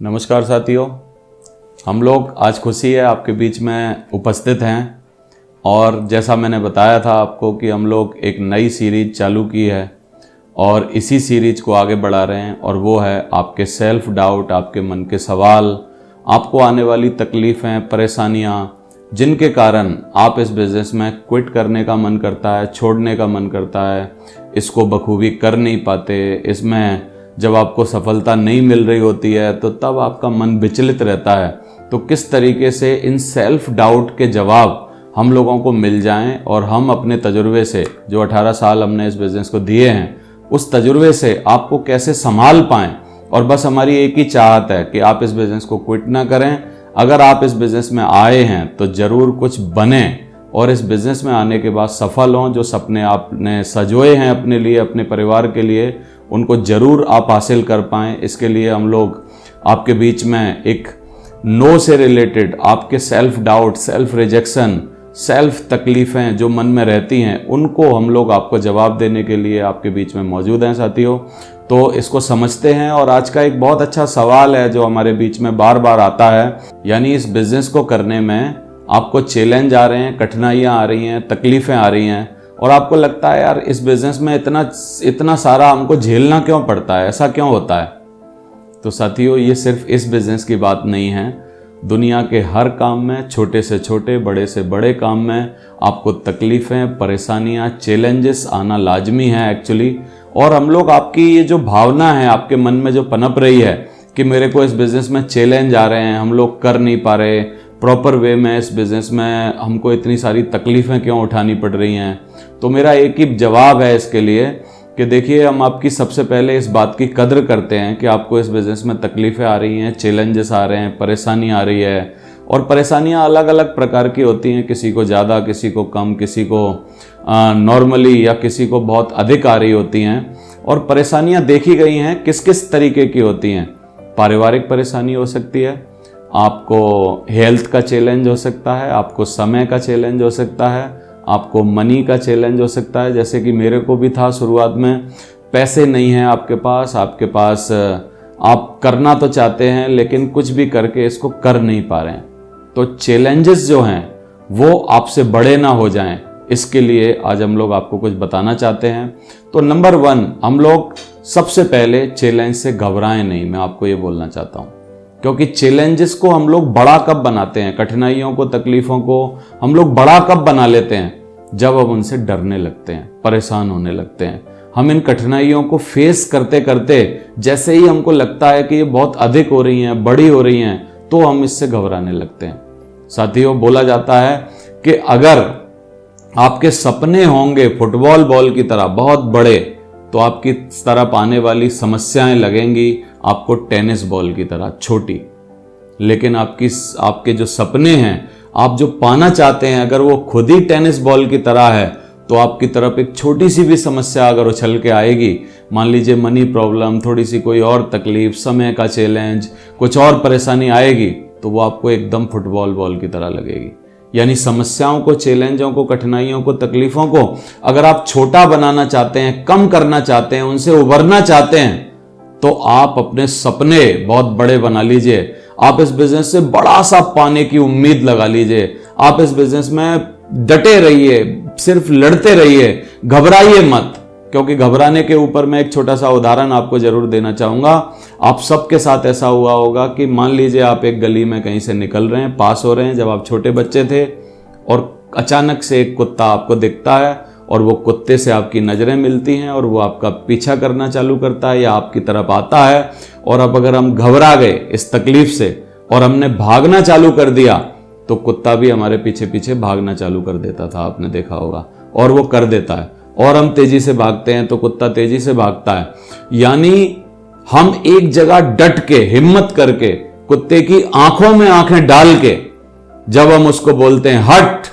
नमस्कार साथियों, हम लोग आज खुशी है आपके बीच में उपस्थित हैं और जैसा मैंने बताया था आपको कि हम लोग एक नई सीरीज चालू की है और इसी सीरीज को आगे बढ़ा रहे हैं और वो है आपके सेल्फ डाउट, आपके मन के सवाल, आपको आने वाली तकलीफ़ें, परेशानियां जिनके कारण आप इस बिज़नेस में क्विट करने का मन करता है, छोड़ने का मन करता है, इसको बखूबी कर नहीं पाते, इसमें जब आपको सफलता नहीं मिल रही होती है तो तब आपका मन विचलित रहता है। तो किस तरीके से इन सेल्फ डाउट के जवाब हम लोगों को मिल जाएं और हम अपने तजुर्बे से, जो 18 साल हमने इस बिज़नेस को दिए हैं, उस तजुर्बे से आपको कैसे संभाल पाएं। और बस हमारी एक ही चाहत है कि आप इस बिज़नेस को क्विट ना करें। अगर आप इस बिज़नेस में आए हैं तो ज़रूर कुछ बने और इस बिज़नेस में आने के बाद सफल हों। जो सपने आपने सजोए हैं अपने लिए, अपने परिवार के लिए, उनको ज़रूर आप हासिल कर पाएँ। इसके लिए हम लोग आपके बीच में एक नो से रिलेटेड आपके self doubt, self rejection, self तकलीफ़ें जो मन में रहती हैं, उनको हम लोग आपको जवाब देने के लिए आपके बीच में मौजूद हैं साथियों। तो इसको समझते हैं। और आज का एक बहुत अच्छा सवाल है जो हमारे बीच में बार बार आता है, यानी इस बिज़नेस को करने में आपको चैलेंज आ रहे हैं, कठिनाइयाँ आ रही हैं, तकलीफ़ें आ रही हैं और आपको लगता है यार इस बिज़नेस में इतना सारा हमको झेलना क्यों पड़ता है, ऐसा क्यों होता है। तो साथियों, ये सिर्फ इस बिज़नेस की बात नहीं है। दुनिया के हर काम में, छोटे से छोटे, बड़े से बड़े काम में आपको तकलीफ़ें, परेशानियां, चैलेंजेस आना लाजमी है एक्चुअली। और हम लोग आपकी ये जो भावना है आपके मन में जो पनप रही है कि मेरे को इस बिज़नेस में चैलेंज आ रहे हैं, हम लोग कर नहीं पा रहे प्रॉपर वे में इस बिज़नेस में, हमको इतनी सारी तकलीफ़ें क्यों उठानी पड़ रही हैं। तो मेरा एक ही जवाब है इसके लिए कि देखिए, हम आपकी सबसे पहले इस बात की कद्र करते हैं कि आपको इस बिज़नेस में तकलीफ़ें आ रही हैं, चैलेंजेस आ रहे हैं, परेशानी आ रही है। और परेशानियां अलग अलग प्रकार की होती हैं, किसी को ज़्यादा, किसी को कम, किसी को नॉर्मली या किसी को बहुत अधिक आ रही होती हैं। और परेशानियां देखी गई हैं किस किस तरीके की होती हैं। पारिवारिक परेशानी हो सकती है, आपको हेल्थ का चैलेंज हो सकता है, आपको समय का चैलेंज हो सकता है, आपको मनी का चैलेंज हो सकता है, जैसे कि मेरे को भी था। शुरुआत में पैसे नहीं हैं आपके पास आप करना तो चाहते हैं लेकिन कुछ भी करके इसको कर नहीं पा रहे हैं। तो चैलेंजेस जो हैं वो आपसे बड़े ना हो जाएं, इसके लिए आज हम लोग आपको कुछ बताना चाहते हैं। तो नंबर 1, हम लोग सबसे पहले चैलेंज से घबराएं नहीं, मैं आपको ये बोलना चाहता हूँ। क्योंकि चैलेंजेस को हम लोग बड़ा कब बनाते हैं, कठिनाइयों को, तकलीफों को हम लोग बड़ा कब बना लेते हैं, जब हम उनसे डरने लगते हैं, परेशान होने लगते हैं। हम इन कठिनाइयों को फेस करते करते जैसे ही हमको लगता है कि ये बहुत अधिक हो रही हैं, बड़ी हो रही हैं, तो हम इससे घबराने लगते हैं। साथियों, बोला जाता है कि अगर आपके सपने होंगे फुटबॉल बॉल की तरह बहुत बड़े, तो आपकी तरफ आने वाली समस्याएं लगेंगी आपको टेनिस बॉल की तरह छोटी। लेकिन आपके जो सपने हैं, आप जो पाना चाहते हैं, अगर वो खुद ही टेनिस बॉल की तरह है, तो आपकी तरफ एक छोटी सी भी समस्या अगर उछल के आएगी, मान लीजिए मनी प्रॉब्लम, थोड़ी सी कोई और तकलीफ, समय का चैलेंज, कुछ और परेशानी आएगी, तो वो आपको एकदम फुटबॉल बॉल की तरह लगेगी। यानी समस्याओं को, चैलेंजों को, कठिनाइयों को, तकलीफों को अगर आप छोटा बनाना चाहते हैं, कम करना चाहते हैं, उनसे उबरना चाहते हैं, तो आप अपने सपने बहुत बड़े बना लीजिए। आप इस बिजनेस से बड़ा सा पाने की उम्मीद लगा लीजिए। आप इस बिजनेस में डटे रहिए, सिर्फ लड़ते रहिए, घबराइए मत। क्योंकि घबराने के ऊपर मैं एक छोटा सा उदाहरण आपको जरूर देना चाहूंगा। आप सबके साथ ऐसा हुआ होगा कि मान लीजिए आप एक गली में कहीं से निकल रहे हैं, पास हो रहे हैं, जब आप छोटे बच्चे थे, और अचानक से एक कुत्ता आपको दिखता है और वो कुत्ते से आपकी नज़रें मिलती हैं और वो आपका पीछा करना चालू करता है या आपकी तरफ आता है। और अब अगर हम घबरा गए इस तकलीफ से और हमने भागना चालू कर दिया, तो कुत्ता भी हमारे पीछे पीछे भागना चालू कर देता था, आपने देखा होगा, और वो कर देता है। और हम तेजी से भागते हैं तो कुत्ता तेजी से भागता है। यानी हम एक जगह डट के, हिम्मत करके, कुत्ते की आंखों में आंखें डाल के जब हम उसको बोलते हैं हट,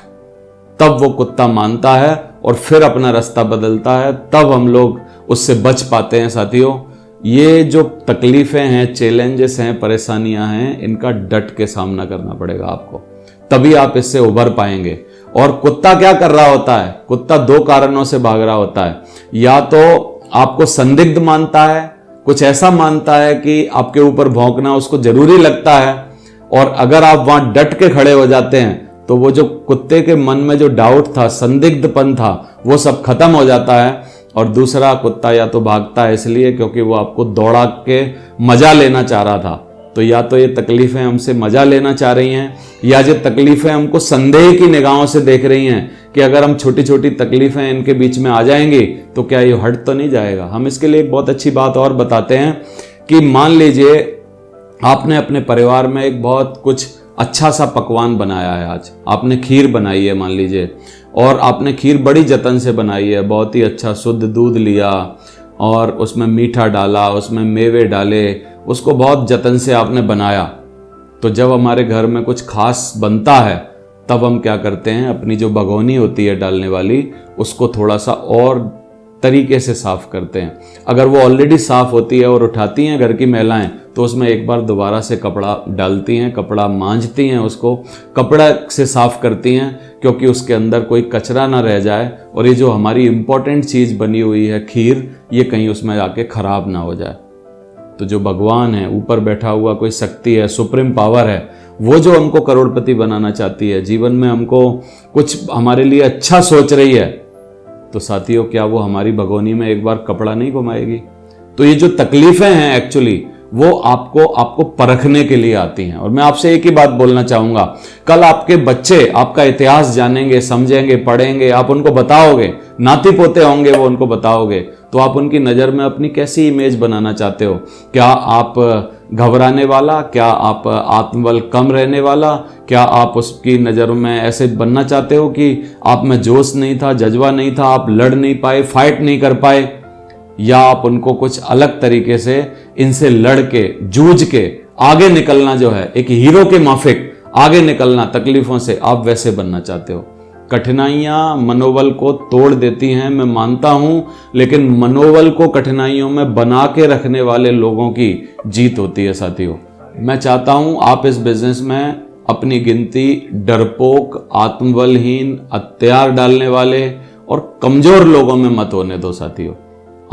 तब वो कुत्ता मानता है और फिर अपना रास्ता बदलता है। तब हम लोग उससे बच पाते हैं। साथियों, ये जो तकलीफें हैं, चैलेंजेस हैं, परेशानियां हैं, इनका डट के सामना करना पड़ेगा आपको, तभी आप इससे उभर पाएंगे। और कुत्ता क्या कर रहा होता है? कुत्ता 2 कारणों से भाग रहा होता है। या तो आपको संदिग्ध मानता है कुछ ऐसा मानता है कि आपके ऊपर भौंकना उसको जरूरी लगता है, और अगर आप वहां डट के खड़े हो जाते हैं तो वो जो कुत्ते के मन में जो डाउट था, संदिग्धपन था, वो सब खत्म हो जाता है। और दूसरा, कुत्ता या तो भागता है इसलिए क्योंकि वो आपको दौड़ा के मजा लेना चाह रहा था, तो या तो ये तकलीफें हमसे मजा लेना चाह रही हैं, या ये तकलीफें हमको संदेह की निगाहों से देख रही हैं कि अगर हम छोटी छोटी तकलीफें इनके बीच में आ जाएंगी तो क्या ये हट तो नहीं जाएगा। हम इसके लिए एक बहुत अच्छी बात और बताते हैं कि मान लीजिए आपने अपने परिवार में एक बहुत कुछ अच्छा सा पकवान बनाया है, आज आपने खीर बनाई है मान लीजिए, और आपने खीर बड़ी जतन से बनाई है, बहुत ही अच्छा शुद्ध दूध लिया और उसमें मीठा डाला, उसमें मेवे डाले, उसको बहुत जतन से आपने बनाया। तो जब हमारे घर में कुछ खास बनता है तब हम क्या करते हैं, अपनी जो भगोनी होती है डालने वाली, उसको थोड़ा सा और तरीके से साफ करते हैं। अगर वो ऑलरेडी साफ होती है और उठाती हैं घर की महिलाएं, तो उसमें एक बार दोबारा से कपड़ा डालती हैं, कपड़ा मांजती हैं, उसको कपड़ा से साफ करती हैं, क्योंकि उसके अंदर कोई कचरा ना रह जाए और ये जो हमारी इंपॉर्टेंट चीज़ बनी हुई है खीर, ये कहीं उसमें जाके खराब ना हो जाए। तो जो भगवान है, ऊपर बैठा हुआ कोई शक्ति है, सुप्रीम पावर है, वो जो हमको करोड़पति बनाना चाहती है, जीवन में हमको कुछ हमारे लिए अच्छा सोच रही है, तो साथियों क्या वो हमारी भगोनी में एक बार कपड़ा नहीं घुमाएगी? तो ये जो तकलीफें हैं एक्चुअली वो आपको परखने के लिए आती हैं। और मैं आपसे एक ही बात बोलना चाहूंगा, कल आपके बच्चे आपका इतिहास जानेंगे, समझेंगे, पढ़ेंगे, आप उनको बताओगे, नाती पोते होंगे वो उनको बताओगे, तो आप उनकी नज़र में अपनी कैसी इमेज बनाना चाहते हो? क्या आप घबराने वाला, क्या आप आत्मबल कम रहने वाला, क्या आप उसकी नज़र में ऐसे बनना चाहते हो कि आप में जोश नहीं था, जज्बा नहीं था, आप लड़ नहीं पाए, फाइट नहीं कर पाए, या आप उनको कुछ अलग तरीके से इनसे लड़ के जूझ के आगे निकलना, जो है एक हीरो के माफिक आगे निकलना तकलीफों से, आप वैसे बनना चाहते हो? कठिनाइयां मनोबल को तोड़ देती हैं, मैं मानता हूं, लेकिन मनोबल को कठिनाइयों में बना के रखने वाले लोगों की जीत होती है साथियों। मैं चाहता हूं आप इस बिजनेस में अपनी गिनती डरपोक, आत्मबलहीन, हथियार डालने वाले और कमजोर लोगों में मत होने दो साथियों।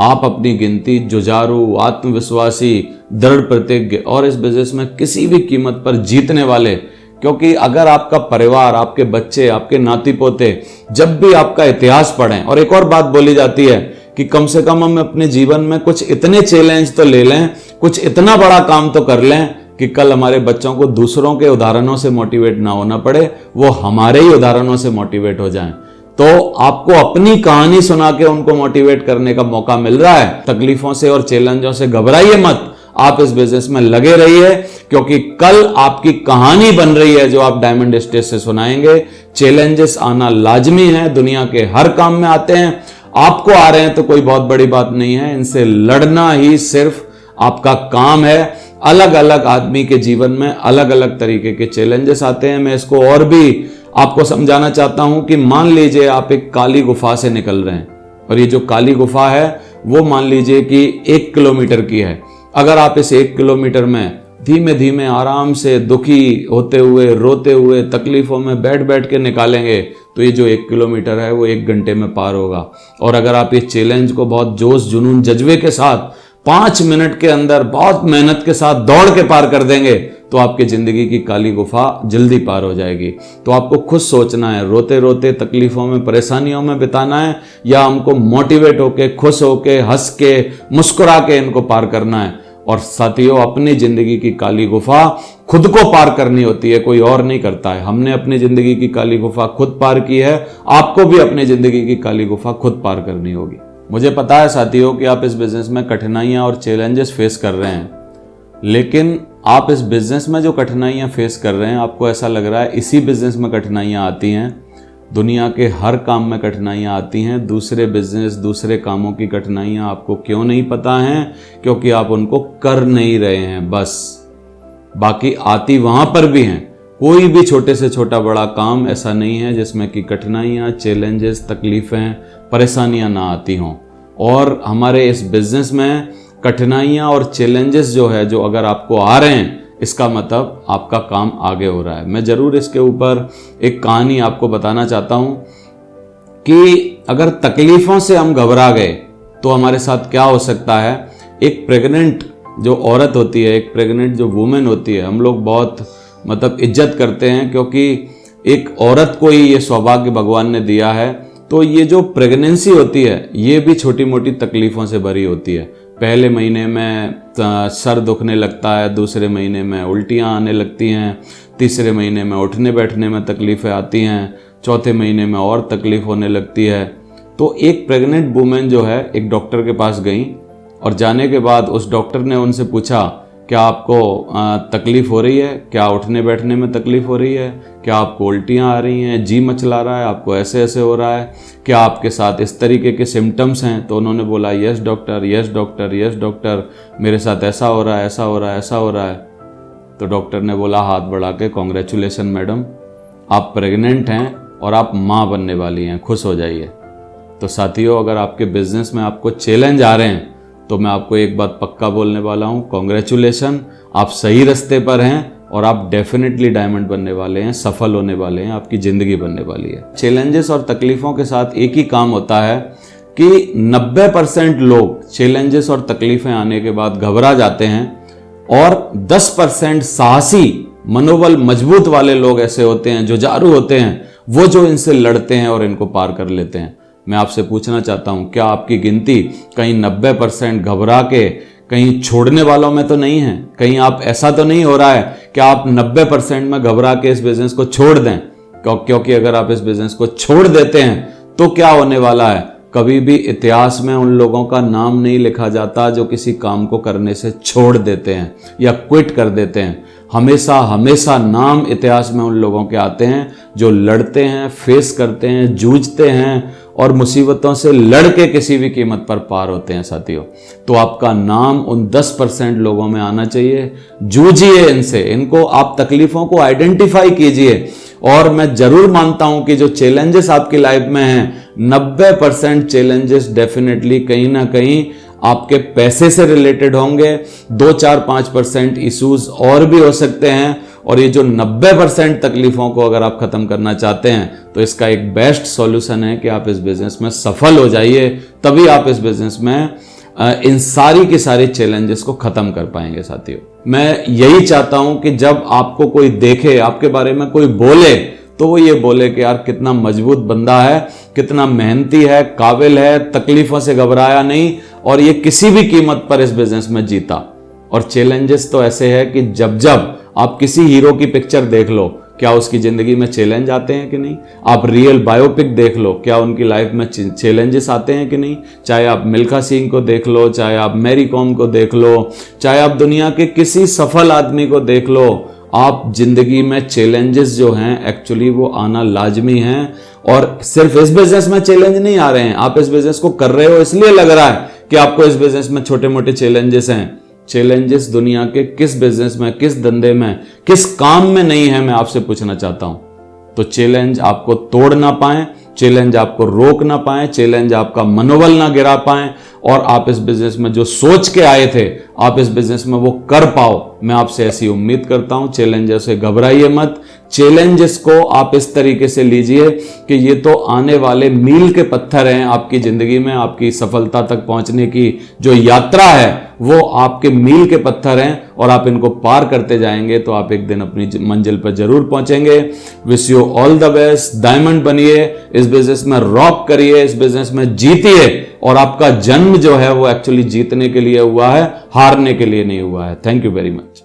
आप अपनी गिनती जुझारू, आत्मविश्वासी, दृढ़ प्रतिज्ञ और इस बिजनेस में किसी भी कीमत पर जीतने वाले, क्योंकि अगर आपका परिवार, आपके बच्चे, आपके नाती पोते जब भी आपका इतिहास पढ़ें, और एक और बात बोली जाती है कि कम से कम हम अपने जीवन में कुछ इतने चैलेंज तो ले लें, कुछ इतना बड़ा काम तो कर लें कि कल हमारे बच्चों को दूसरों के उदाहरणों से मोटिवेट ना होना पड़े, वो हमारे ही उदाहरणों से मोटिवेट हो जाएं। तो आपको अपनी कहानी सुना के उनको मोटिवेट करने का मौका मिल रहा है। तकलीफों से और चैलेंजों से घबराइए मत, आप इस बिजनेस में लगे रहिए, क्योंकि कल आपकी कहानी बन रही है जो आप डायमंड स्टेज से सुनाएंगे। चैलेंजेस आना लाजमी है, दुनिया के हर काम में आते हैं, आपको आ रहे हैं तो कोई बहुत बड़ी बात नहीं है, इनसे लड़ना ही सिर्फ आपका काम है। अलग अलग आदमी के जीवन में अलग अलग तरीके के चैलेंजेस आते हैं। मैं इसको और भी आपको समझाना चाहता हूं कि मान लीजिए आप एक काली गुफा से निकल रहे हैं, और ये जो काली गुफा है वो मान लीजिए कि 1 किलोमीटर की है। अगर आप इस 1 किलोमीटर में धीमे धीमे आराम से दुखी होते हुए, रोते हुए, तकलीफों में बैठ बैठ के निकालेंगे तो ये जो 1 किलोमीटर है वो 1 घंटे में पार होगा। और अगर आप इस चैलेंज को बहुत जोश, जुनून, जज्बे के साथ 5 मिनट के अंदर बहुत मेहनत के साथ दौड़ के पार कर देंगे तो आपकी जिंदगी की काली गुफा जल्दी पार हो जाएगी। तो आपको खुद सोचना है, रोते रोते तकलीफों में, परेशानियों में बिताना है, या हमको मोटिवेट होके, खुश होके, हंस के, मुस्कुरा के इनको पार करना है। और साथियों, अपनी जिंदगी की काली गुफा खुद को पार करनी होती है, कोई और नहीं करता है। हमने अपनी जिंदगी की काली गुफा खुद पार की है, आपको भी अपनी जिंदगी की काली गुफा खुद पार करनी होगी। मुझे पता है साथियों कि आप इस बिजनेस में कठिनाइयां और चैलेंजेस फेस कर रहे हैं, लेकिन आप इस बिजनेस में जो कठिनाइयां फेस कर रहे हैं, आपको ऐसा लग रहा है इसी बिजनेस में कठिनाइयां आती हैं। दुनिया के हर काम में कठिनाइयां आती हैं। दूसरे बिजनेस, दूसरे कामों की कठिनाइयां आपको क्यों नहीं पता हैं? क्योंकि आप उनको कर नहीं रहे हैं बस। बाकी आती वहां पर भी हैं। कोई भी छोटे से छोटा बड़ा काम ऐसा नहीं है जिसमें कि कठिनाइयां, चैलेंजेस, तकलीफें, परेशानियां ना आती हों। और हमारे इस बिजनेस में कठिनाइयां और चैलेंजेस जो है, जो अगर आपको आ रहे हैं, इसका मतलब आपका काम आगे हो रहा है। मैं जरूर इसके ऊपर एक कहानी आपको बताना चाहता हूं कि अगर तकलीफों से हम घबरा गए तो हमारे साथ क्या हो सकता है। एक प्रेग्नेंट जो औरत होती है, एक प्रेग्नेंट जो वुमेन होती है, हम लोग बहुत मतलब इज्जत करते हैं, क्योंकि एक औरत को ही ये सौभाग्य भगवान ने दिया है। तो ये जो प्रेगनेंसी होती है ये भी छोटी मोटी तकलीफ़ों से भरी होती है। पहले महीने में सर दुखने लगता है, दूसरे महीने में उल्टियाँ आने लगती हैं, तीसरे महीने में उठने बैठने में तकलीफ़ें आती हैं, चौथे महीने में और तकलीफ़ होने लगती है। तो एक प्रेग्नेंट वुमेन जो है एक डॉक्टर के पास गई और जाने के बाद उस डॉक्टर ने उनसे पूछा, क्या आपको तकलीफ़ हो रही है, क्या उठने बैठने में तकलीफ़ हो रही है, क्या आपको उल्टियाँ आ रही हैं, जी मचला रहा है, आपको ऐसे ऐसे हो रहा है, क्या आपके साथ इस तरीके के सिम्टम्स हैं? तो उन्होंने बोला yes doctor, yes doctor, yes doctor, मेरे साथ ऐसा हो रहा है, ऐसा हो रहा है, ऐसा हो रहा है। तो डॉक्टर ने बोला हाथ बढ़ा के, कॉन्ग्रेचुलेसन मैडम, आप प्रेग्नेंट हैं और आप माँ बनने वाली हैं, खुश हो जाइए। तो साथियों, अगर आपके बिजनेस में आपको चैलेंज आ रहे हैं तो मैं आपको एक बात पक्का बोलने वाला हूँ, कॉन्ग्रेचुलेसन, आप सही रास्ते पर हैं और आप डेफिनेटली डायमंड बनने वाले हैं, सफल होने वाले हैं, आपकी ज़िंदगी बनने वाली है। चैलेंजेस और तकलीफ़ों के साथ एक ही काम होता है कि 90% लोग चैलेंजेस और तकलीफ़ें आने के बाद घबरा जाते हैं और 10% साहसी मनोबल मजबूत वाले लोग ऐसे होते हैं, जो जारू होते हैं, वो जो इनसे लड़ते हैं और इनको पार कर लेते हैं। मैं आपसे पूछना चाहता हूं, क्या आपकी गिनती कहीं 90% घबरा के कहीं छोड़ने वालों में तो नहीं है? कहीं आप ऐसा तो नहीं हो रहा है कि आप 90% में घबरा के इस बिजनेस को छोड़ दें? क्योंकि अगर आप इस बिजनेस को छोड़ देते हैं तो क्या होने वाला है, कभी भी इतिहास में उन लोगों का नाम नहीं लिखा जाता जो किसी काम को करने से छोड़ देते हैं या क्विट कर देते हैं। हमेशा हमेशा नाम इतिहास में उन लोगों के आते हैं जो लड़ते हैं, फेस करते हैं, जूझते हैं और मुसीबतों से लड़ के किसी भी कीमत पर पार होते हैं। साथियों, तो आपका नाम उन 10% लोगों में आना चाहिए। जूझिए इनसे, इनको आप तकलीफों को आइडेंटिफाई कीजिए। और मैं जरूर मानता हूं कि जो चैलेंजेस आपकी लाइफ में हैं, 90% चैलेंजेस डेफिनेटली कहीं ना कहीं आपके पैसे से रिलेटेड होंगे। 2-4-5% इश्यूज और भी हो सकते हैं। और ये जो 90% तकलीफों को अगर आप खत्म करना चाहते हैं तो इसका एक बेस्ट सॉल्यूशन है कि आप इस बिजनेस में सफल हो जाइए। तभी आप इस बिजनेस में इन सारी की सारी चैलेंजेस को खत्म कर पाएंगे। साथियों, मैं यही चाहता हूं कि जब आपको कोई देखे, आपके बारे में कोई बोले, तो वो ये बोले कि यार कितना मजबूत बंदा है, कितना मेहनती है, काबिल है, तकलीफों से घबराया नहीं और ये किसी भी कीमत पर इस बिजनेस में जीता। और चैलेंजेस तो ऐसे है कि जब जब आप किसी हीरो की पिक्चर देख लो, क्या उसकी जिंदगी में चैलेंज आते हैं कि नहीं? आप रियल बायोपिक देख लो, क्या उनकी लाइफ में चैलेंजेस आते हैं कि नहीं? चाहे आप मिल्खा सिंह को देख लो, चाहे आप मैरी कॉम को देख लो, चाहे आप दुनिया के किसी सफल आदमी को देख लो, आप जिंदगी में चैलेंजेस जो हैं एक्चुअली वो आना लाजमी हैं। और सिर्फ इस बिजनेस में चैलेंज नहीं आ रहे हैं, आप इस बिजनेस को कर रहे हो इसलिए लग रहा है कि आपको इस बिजनेस में छोटे मोटे चैलेंजेस हैं। चैलेंजेस दुनिया के किस बिजनेस में, किस धंधे में, किस काम में नहीं है, मैं आपसे पूछना चाहता हूं। तो चैलेंज आपको तोड़ ना पाए, चैलेंज आपको रोक ना पाए, चैलेंज आपका मनोबल ना गिरा पाए और आप इस बिजनेस में जो सोच के आए थे आप इस बिजनेस में वो कर पाओ। मैं आपसे ऐसी उम्मीद करता हूं। चैलेंजेस से घबराइए मत, चैलेंजेस को आप इस तरीके से लीजिए कि ये तो आने वाले मील के पत्थर हैं आपकी जिंदगी में। आपकी सफलता तक पहुंचने की जो यात्रा है वो आपके मील के पत्थर हैं और आप इनको पार करते जाएंगे तो आप एक दिन अपनी मंजिल पर जरूर पहुंचेंगे। Wish you all the best. Diamond बनिए, इस बिजनेस में रॉक करिए, इस बिजनेस में जीतिए। और आपका जन्म जो है वो एक्चुअली जीतने के लिए हुआ है, हारने के लिए नहीं हुआ है। Thank you very much.